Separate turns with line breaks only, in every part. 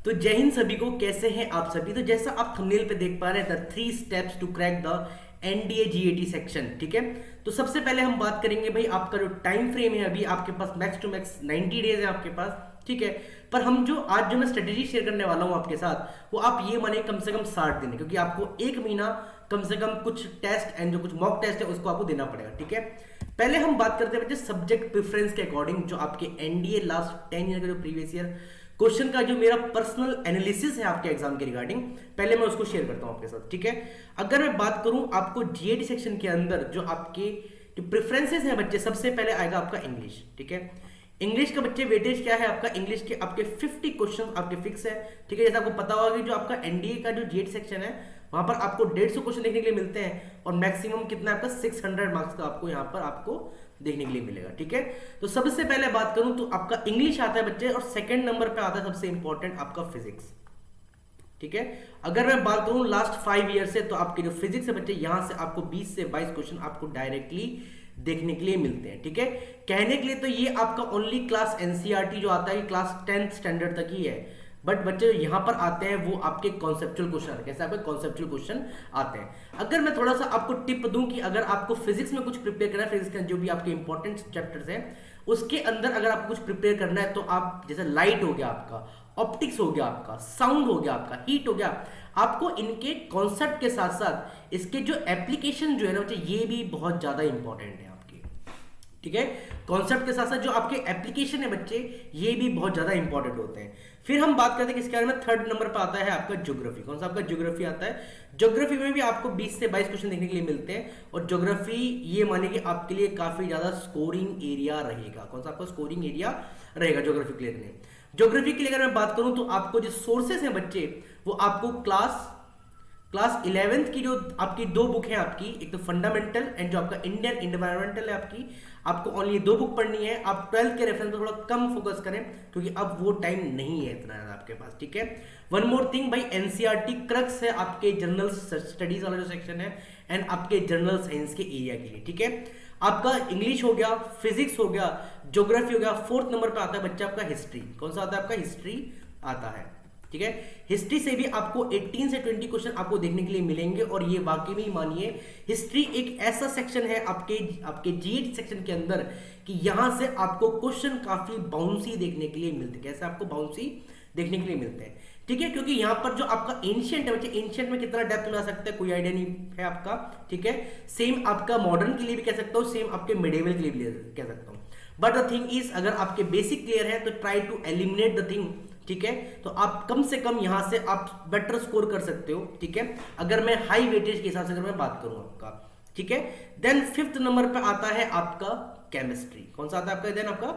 तो जय हिंद सभी को, कैसे हैं आप सभी। तो जैसा आप थंबनेल पे देख पा रहे हैं, the 3 steps to crack the NDA GAT section. ठीक है, तो सबसे पहले हम बात करेंगे भाई आपका जो टाइम फ्रेम है, अभी आपके पास मैक्स टू मैक्स 90 डेज है आपके पास। ठीक है, पर हम जो आज जो मैं स्ट्रेटेजी शेयर करने वाला हूं आपके साथ, वो आप ये माने कम से कम 60 दिन, क्योंकि आपको एक महीना कम से कम कुछ टेस्ट एंड जो कुछ मॉक टेस्ट है उसको आपको देना पड़ेगा। ठीक है, पहले हम बात करते हैं बच्चे सब्जेक्ट प्रेफरेंस के अकॉर्डिंग, जो आपके एनडीए लास्ट 10 ईयर का जो प्रीवियस ईयर क्वेश्चन का जो मेरा पर्सनल एनालिसिस है आपके एग्जाम के रिगार्डिंग, पहले मैं उसको शेयर करता हूं आपके साथ। ठीक है, अगर मैं बात करूं आपको जीएटी सेक्शन के अंदर जो आपके जो प्रेफरेंसेस हैं बच्चे, सबसे पहले आएगा आपका इंग्लिश। ठीक है, इंग्लिश का बच्चे वेटेज क्या है आपका, इंग्लिश के आपके 50 क्वेश्चन आपके फिक्स है। ठीक है, जैसा आपको पता होगा कि जो आपका एनडीए का जो जीएटी सेक्शन है वहां पर आपको 150 क्वेश्चन देखने के लिए मिलते हैं, और मैक्सिमम कितना आपका 600 मार्क्स का आपको यहाँ पर आपको देखने के लिए मिलेगा। ठीक है, तो सबसे पहले बात करूं तो आपका इंग्लिश आता है बच्चे, और सेकंड नंबर पे आता है सबसे इंपॉर्टेंट आपका फिजिक्स। ठीक है, अगर मैं बात करूं लास्ट 5 ईयर से, तो आपके जो फिजिक्स है बच्चे, यहां से आपको 20 से 22 क्वेश्चन आपको डायरेक्टली देखने के लिए मिलते हैं। ठीक है, कहने के लिए तो ये आपका ओनली क्लास एनसीईआरटी जो आता है क्लास 10th स्टैंडर्ड तक ही है, बट बच्चे यहां पर आते हैं वो आपके कॉन्सेप्चुअल क्वेश्चन, कैसे आपके कॉन्सेप्चुअल क्वेश्चन आते हैं। अगर मैं थोड़ा सा आपको टिप दूं कि अगर आपको फिजिक्स में कुछ प्रिपेयर करना है, फिजिक्स के जो भी आपके इंपॉर्टेंट चैप्टर्स हैं उसके अंदर अगर आपको कुछ प्रिपेयर करना है, तो आप जैसे लाइट हो गया आपका, ऑप्टिक्स हो गया आपका, साउंड हो गया आपका, हीट हो गया, आपको इनके कॉन्सेप्ट के साथ साथ इसके जो एप्लीकेशन जो है ना बच्चे, ये भी बहुत ज्यादा इंपॉर्टेंट है आपके। ठीक है, कॉन्सेप्ट के साथ साथ जो आपके एप्लीकेशन है बच्चे, ये भी बहुत ज्यादा इंपॉर्टेंट होते हैं। फिर हम बात करते हैं किसके बारे में, थर्ड नंबर पर आता है आपका ज्योग्राफी। कौन सा आपका ज्योग्राफी आता है, ज्योग्राफी में भी आपको 20 से 22 क्वेश्चन देखने के लिए मिलते हैं, और ज्योग्राफी ये माने कि आपके लिए काफी ज्यादा स्कोरिंग एरिया रहेगा। कौन सा आपका स्कोरिंग एरिया रहेगा ज्योग्राफी के लिए। ज्योग्राफी के लिए अगर मैं बात करूं तो आपको जो सोर्सेस हैं बच्चे, वो आपको क्लास 11th की जो आपकी 2 बुक है आपकी, एक तो फंडामेंटल एंड जो आपका इंडियन एनवायरमेंटल है आपकी, आपको ओनली 2 बुक पढ़नी है। आप 12th के रेफरेंस पर थोड़ा कम फोकस करें, क्योंकि अब वो टाइम नहीं है इतना ज्यादा आपके पास। ठीक है, वन मोर थिंग भाई, एनसीईआरटी क्रक्स है आपके जनरल स्टडीज वाला जो सेक्शन है एंड आपके जनरल साइंस के एरिया के लिए। ठीक है, आपका इंग्लिश हो गया, फिजिक्स हो गया, ज्योग्राफी हो गया। 4th नंबर पर आता है बच्चा आपका हिस्ट्री। कौन सा आता है आपका, हिस्ट्री आता है। ठीक है, हिस्ट्री से भी आपको 18 से 20 क्वेश्चन आपको देखने के लिए मिलेंगे, और ये वाकई में मानिए हिस्ट्री एक ऐसा सेक्शन है आपके जीएटी सेक्शन के अंदर कि यहां से आपको क्वेश्चन काफी बाउंसी देखने के लिए मिलते हैं। कैसे आपको बाउंसी देखने के लिए मिलते हैं। ठीक है, क्योंकि यहां पर जो आपका एंशिएंट है बच्चे, एंशिएंट में कितना डेप्थ में आ सकता है कोई आइडिया नहीं है आपका। ठीक है, सेम आपका मॉडर्न के लिए भी कह सकता हूं, सेम आपके मिडिवल के लिए भी कह सकता हूं। बट द थिंग इज, अगर आपके बेसिक क्लियर है तो try to eliminate the thing. ठीक है, तो आप कम से कम यहां से आप बेटर स्कोर कर सकते हो। ठीक है, अगर मैं हाई वेटेज के हिसाब से अगर मैं बात करूं आपका। ठीक है, देन 5th नंबर पे आता है आपका केमिस्ट्री। कौन सा आता है आपका, देन आपका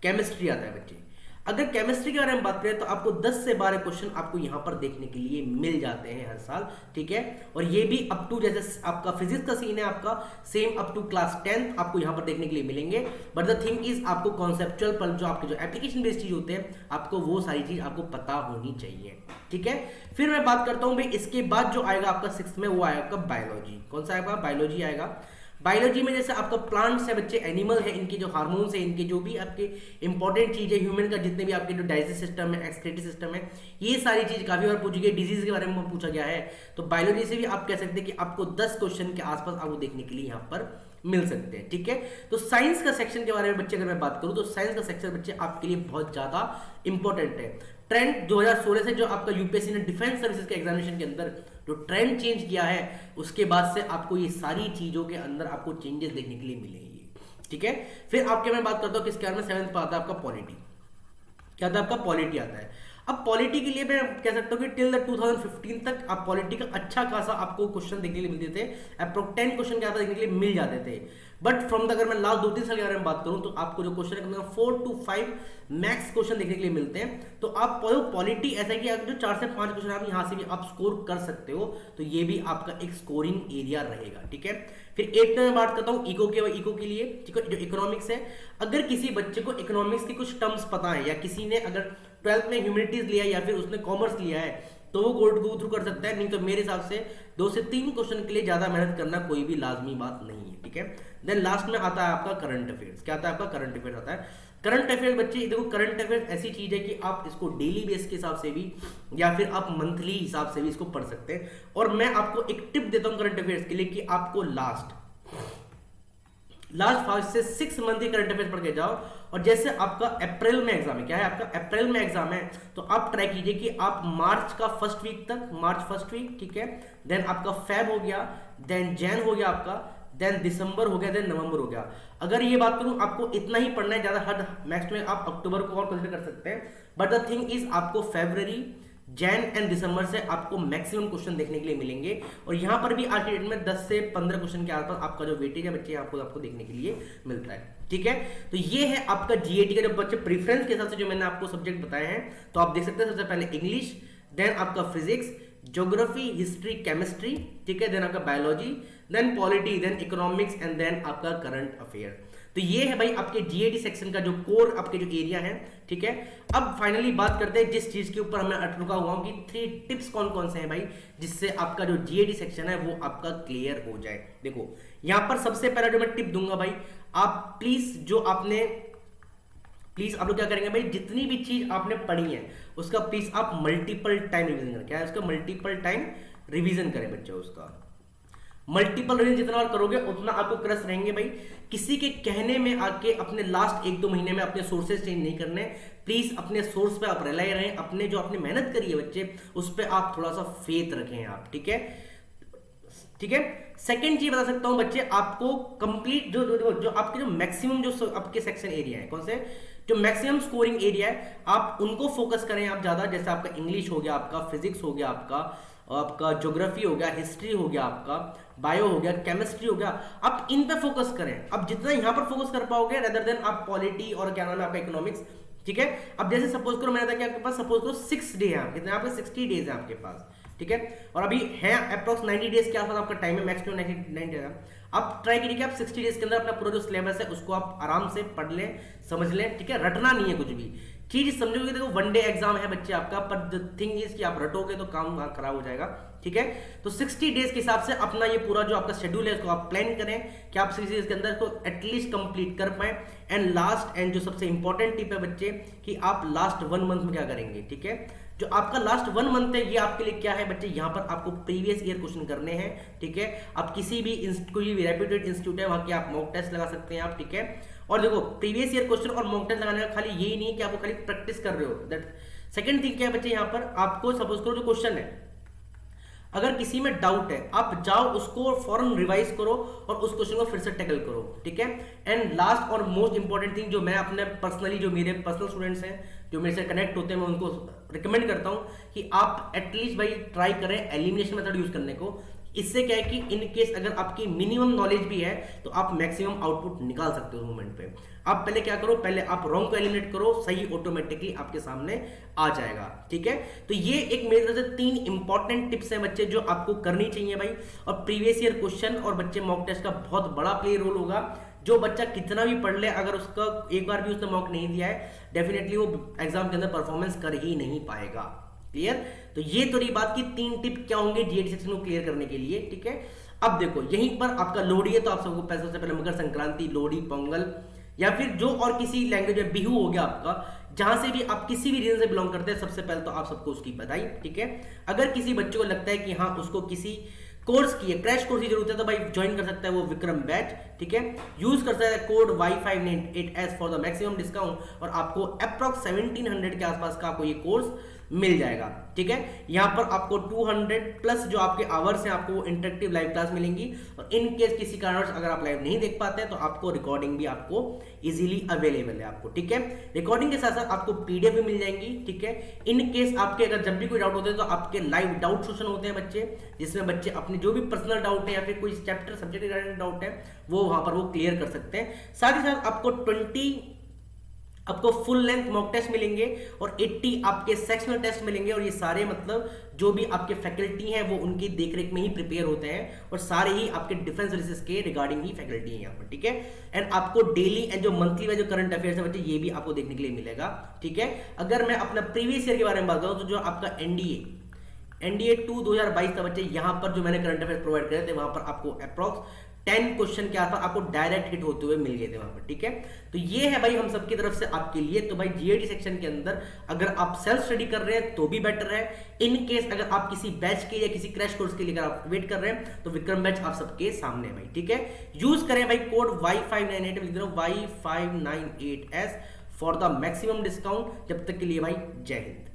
केमिस्ट्री आता है बच्चे। अगर केमिस्ट्री के बारे में बात करें तो आपको 10 से 12 क्वेश्चन आपको यहां पर देखने के लिए मिल जाते हैं हर साल। ठीक है, और ये भी अप टू जैसे आपका फिजिक्स का सीन है आपका, same up to class 10th आपको यहां पर देखने के लिए मिलेंगे। बट द थिंग इज, आपको कॉन्सेप्चुअल पर जो आपके जो एप्लीकेशन बेस्ड चीज होते हैं, आपको वो सारी चीज आपको पता होनी चाहिए। ठीक है, फिर मैं बात करता हूं भाई इसके बाद जो आएगा आपका 6th में, वो आएगा आपका बायोलॉजी। कौन सा आएगा, बायोलॉजी आएगा। बायोलॉजी में जैसे आपका प्लांट्स है बच्चे, एनिमल है, इनके जो हार्मोन्स है, इनके जो भी आपके इंपॉर्टेंट चीज है ह्यूमन का, जितने भी आपके जो डाइजेस्टिव सिस्टम है, एक्सक्रीटिव सिस्टम है, ये सारी चीज काफी बार पूछी गई। डिजीज के बारे में पूछा गया है, तो बायोलॉजी से भी आप कह सकते हैं कि आपको 10 क्वेश्चन के आसपास आपको देखने के लिए यहाँ पर मिल सकते हैं। ठीक है, तो साइंस का सेक्शन के बारे में बच्चे अगर मैं बात करूं तो साइंस का सेक्शन बच्चे आपके लिए बहुत ज्यादा इंपॉर्टेंट है। ट्रेंड 2016 से जो आपका यूपीएससी ने डिफेंस सर्विसेज के एग्जामिनेशन के अंदर जो ट्रेंड चेंज किया है, उसके बाद से आपको ये सारी चीजों के अंदर आपको चेंजेस देखने के लिए मिलेंगे। ठीक है, फिर आपके मैं बात करता हूं किसके बारे में, 7th पर आता है आपका पॉलिटी। क्या आता है आपका, पॉलिटी आता है। अब पॉलिटी के लिए मैं कह सकता हूं कि टिल द 2015 तक आप पॉलिटी का अच्छा खासा आपको क्वेश्चन देखने के लिए मिलते थे, अप्रोक्स 10 क्वेश्चन के देखने के लिए मिल जाते थे। बट फ्रॉम द, अगर मैं लास्ट 2-3 साल के बारे में बात करूं तो आपको जो क्वेश्चन है 4 to 5 मैक्स क्वेश्चन देखने के लिए मिलते हैं। तो आप पॉलिटी ऐसा है कि अगर जो 4 से 5 क्वेश्चन आप यहां से भी आप स्कोर कर सकते हो, तो ये भी आपका एक स्कोरिंग एरिया रहेगा। ठीक है, फिर 8th में बात करता हूं इको के लिए। ठीक है, जो इकोनॉमिक्स है, अगर किसी बच्चे को इकोनॉमिक्स की कुछ टर्म्स पता है, या किसी ने अगर 12th में ह्यूमैनिटीज लिया है या फिर उसने कॉमर्स लिया है, तो वो गो थ्रू कर सकता है, नहीं तो मेरे हिसाब से 2 से 3 क्वेश्चन के लिए ज्यादा मेहनत करना कोई भी लाजमी बात नहीं है, ठीक है। देन लास्ट में आता है आपका करंट अफेयर्स। क्या आता है आपका? करंट अफेयर्स आता है। करंट अफेयर्स बच्चे देखो, करंट अफेयर्स ऐसी चीज है कि आप इसको डेली बेस के हिसाब से भी या फिर आप मंथली हिसाब से भी इसको पढ़ सकते हैं। और मैं आपको एक टिप देता हूं करंट अफेयर्स के लिए कि आपको लास्ट 5 से 6 मंथ की करंट अफेयर्स पढ़ के जाओ। और जैसे आपका अप्रैल में एग्जाम है, क्या है आपका? अप्रैल में एग्जाम है, तो आप ट्राई कीजिए कि आप मार्च का फर्स्ट वीक तक, मार्च फर्स्ट वीक, ठीक है, देन आपका फेब हो गया, देन जैन हो गया आपका, देन दिसंबर हो गया, देन नवंबर हो गया। अगर ये बात करूं, आपको इतना ही पढ़ना है, ज्यादा हद मैक्स में आप अक्टूबर को और कंसीडर कर सकते हैं। बट द थिंग इज आपको फरवरी, जैन एंड दिसंबर से आपको मैक्सिमम क्वेश्चन देखने के लिए मिलेंगे। और यहां पर भी आज के डेट में 10 से 15 क्वेश्चन के आसपास आपका जो वेटेज है बच्चे आपको देखने के लिए मिलता है, ठीक है। तो ये है आपका जीएटी का जो बच्चे प्रेफरेंस के हिसाब से जो मैंने आपको सब्जेक्ट बताए हैं, तो आप देख सकते हैं। सबसे पहले इंग्लिश, देन आपका फिजिक्स, ज्योग्राफी, हिस्ट्री, केमिस्ट्री, ठीक है, देन आपका biology, then polity, then economics and then आपका करंट अफेयर। तो ये है भाई आपके जीएटी सेक्शन का जो कोर आपके जो एरिया है, ठीक है। अब फाइनली बात करते हैं जिस चीज के ऊपर मैं अटका हुआ हूं कि 3 टिप्स कौन कौन से हैं भाई, जिससे आपका जो जीएटी सेक्शन है वो आपका क्लियर हो जाए। देखो यहां पर सबसे पहला जो मैं टिप दूंगा भाई, आप प्लीज आप लोग क्या करेंगे भाई, जितनी भी चीज आपने पढ़ी है उसका प्लीज आप मल्टीपल टाइम रिवीजन करें। क्या है उसका? मल्टीपल टाइम रिवीजन करें बच्चों। उसका मल्टीपल रिवीजन जितना और करोगे उतना आपको क्रस रहेंगे भाई। किसी के कहने में आके अपने लास्ट 1-2 महीने में अपने सोर्सेज चेंज नहीं करने। प्लीज अपने सोर्स पे आप रिलाई रहें, अपने जो आपने मेहनत करी है बच्चे उस पर आप थोड़ा सा फेथ रखें आप, ठीक है, ठीक है। सेकेंड चीज बता सकता हूं बच्चे, आपको कंप्लीट जो आपके जो मैक्सिमम जो आपके सेक्शन एरिया है, कौन से जो मैक्सिमम स्कोरिंग एरिया है, आप उनको फोकस करें आप ज्यादा। जैसे आपका इंग्लिश हो गया, आपका फिजिक्स हो गया, आपका ज्योग्राफी हो गया, हिस्ट्री हो गया, आपका बायो हो गया, केमिस्ट्री हो गया, आप इन पे फोकस करें। अब जितना यहां पर फोकस कर पाओगे रेदर देन आप पॉलिटी और क्या नाम है आपका इकोनॉमिक्स, ठीक है। अब जैसे सपोज करो मैंने था कि आपके पास सपोज करो 6 डे है, कितने आपके 60 डेज है आपके पास, ठीक है। और अभी है अप्रॉक्स 90 डेज के आसपास आपका टाइम है, मैक्सिमम 90 डेज है। आप ट्राई करिए कि आप 60 डेज के अंदर अपना पूरा जो सिलेबस है उसको आप आराम से पढ़ लें, समझ लें, ठीक है। रटना नहीं है कुछ भी चीज, समझोगे। देखो 1 डे एग्जाम है बच्चे आपका, पर द थिंग इज कि आप रटोगे तो काम खराब हो जाएगा, ठीक है। तो 60 डेज के हिसाब से अपना ये पूरा जो आपका शेड्यूल है उसको आप प्लान करें कि आप 60 डेज के अंदर को एटलीस्ट कंप्लीट कर पाए। एंड लास्ट एंड जो सबसे इंपॉर्टेंट टिप है बच्चे कि आप लास्ट 1 मंथ में क्या करेंगे, ठीक है। जो आपका लास्ट 1 मंथ है ये आपके लिए क्या है बच्चे, यहाँ पर आपको प्रीवियस ईयर क्वेश्चन करने हैं, ठीक है। आप किसी भी कोई भी रेप्यूटेड इंस्टीट्यूट है वहां के आप मॉक टेस्ट लगा सकते हैं आप, ठीक है। और देखो प्रीवियस ईयर क्वेश्चन और मॉक टेस्ट लगाने का खाली यही नहीं है कि आपको खाली प्रैक्टिस कर रहे हो, दैट सेकंड थिंग क्या है बच्चे, यहाँ पर आपको सपोज करो जो क्वेश्चन है, अगर किसी में डाउट है आप जाओ उसको फौरन रिवाइज करो और उस क्वेश्चन को फिर से टैकल करो, ठीक है। एंड लास्ट और मोस्ट इंपॉर्टेंट थिंग जो मैं अपने पर्सनली जो मेरे पर्सनल स्टूडेंट्स हैं जो मेरे से कनेक्ट होते हैं मैं उनको रिकमेंड करता हूं कि आप एटलीस्ट भाई ट्राई करें एलिमिनेशन मेथड यूज करने को। इससे क्या है कि इन केस अगर आपकी मिनिमम नॉलेज भी है तो आप मैक्सिमम आउटपुट निकाल सकते हो मोमेंट पे। आप पहले क्या करो, पहले आप रॉन्ग को एलिमिनेट करो, सही ऑटोमेटिकली आपके सामने आ जाएगा, ठीक है। तो ये एक मेरी तरफ से 3 इंपॉर्टेंट टिप्स हैं बच्चे जो आपको करनी चाहिए भाई। और प्रीवियस ईयर क्वेश्चन और बच्चे मॉक टेस्ट का बहुत बड़ा प्ले रोल होगा। जो बच्चा कितना भी पढ़ ले अगर उसका एक बार भी उसने मॉक नहीं दिया है डेफिनेटली वो एग्जाम के अंदर परफॉर्मेंस कर ही नहीं पाएगा। क्लियर? तो ये तो रही बात की 3 टिप क्या होंगे जीएटी सेक्शन को क्लियर करने के लिए, ठीक है। अब देखो यहीं पर आपका लोहड़ी है तो आप सबको सबसे पहले मकर संक्रांति, लोहड़ी, पोंगल या फिर जो और किसी लैंग्वेज में बिहू हो गया आपका, जहां से भी आप किसी भी रीजन से बिलोंग करते हैं सबसे पहले तो आप सबको उसकी बधाई, ठीक है। अगर किसी बच्चे को लगता है कि हाँ उसको किसी कोर्स की क्रैश कोर्स की जरूरत है तो भाई ज्वाइन कर सकता है वो विक्रम बैच, ठीक है। यूज कर सकता है code Y598S for the maximum discount और आपको अप्रॉक्स 1700 के आसपास का आपको ये कोर्स मिल जाएगा, ठीक है। यहां पर आपको 200 प्लस जो आपके आवर्स हैं आपको इंटरेक्टिव लाइव क्लास मिलेंगी और इन केस किसी कारणवश अगर आप लाइव नहीं देख पाते हैं तो आपको रिकॉर्डिंग भी आपको इजीली अवेलेबल है आपको, ठीक है। रिकॉर्डिंग के साथ साथ आपको पीडीएफ भी मिल जाएंगी, ठीक है। इन केस आपके अगर जब भी कोई डाउट होते हैं तो आपके लाइव डाउट सेशन होते हैं बच्चे, जिसमें बच्चे अपने जो भी पर्सनल डाउट है या फिर कोई चैप्टर सब्जेक्ट रिगार्डिंग डाउट है वो वहां पर वो क्लियर कर सकते हैं। साथ ही साथ आपको फुल लेंथ मॉक टेस्ट मिलेंगे और 80 आपके सेक्शनल टेस्ट मिलेंगे और ये सारे मतलब जो भी आपके फैकल्टी हैं वो उनकी देखरेख में ही प्रिपेयर होते हैं और सारे ही आपके डिफेंस सर्विसेज के रिगार्डिंग ही फैकल्टी है यहाँ पर, ठीक है। एंड आपको डेली एंड जो मंथली में जो करंट अफेयर्स है बच्चे ये भी आपको देखने के लिए मिलेगा, ठीक है। अगर मैं अपना प्रीवियस ईयर के बारे में बात करूं तो जो आपका एनडीए 2 2022 का बच्चे यहाँ पर जो मैंने करंट अफेयर प्रोवाइड करे थे वहां पर आपको अप्रॉक्स 10 क्वेश्चन क्या था आपको डायरेक्ट हिट होते हुए मिल गए थे वहां पर, ठीक है। तो ये है भाई हम सबकी तरफ से आपके लिए। तो भाई जीएडी सेक्शन के अंदर अगर आप सेल्फ स्टडी कर रहे हैं तो भी बेटर है। इन केस अगर आप किसी बैच के या किसी क्रैश कोर्स के लिए अगर आप वेट कर रहे हैं तो विक्रम बैच आप सबके सामने है भाई, ठीक है। यूज करें भाई कोड Y598 लिख दे रहा हूं Y598S for the maximum discount. जब तक के लिए भाई जय हिंद।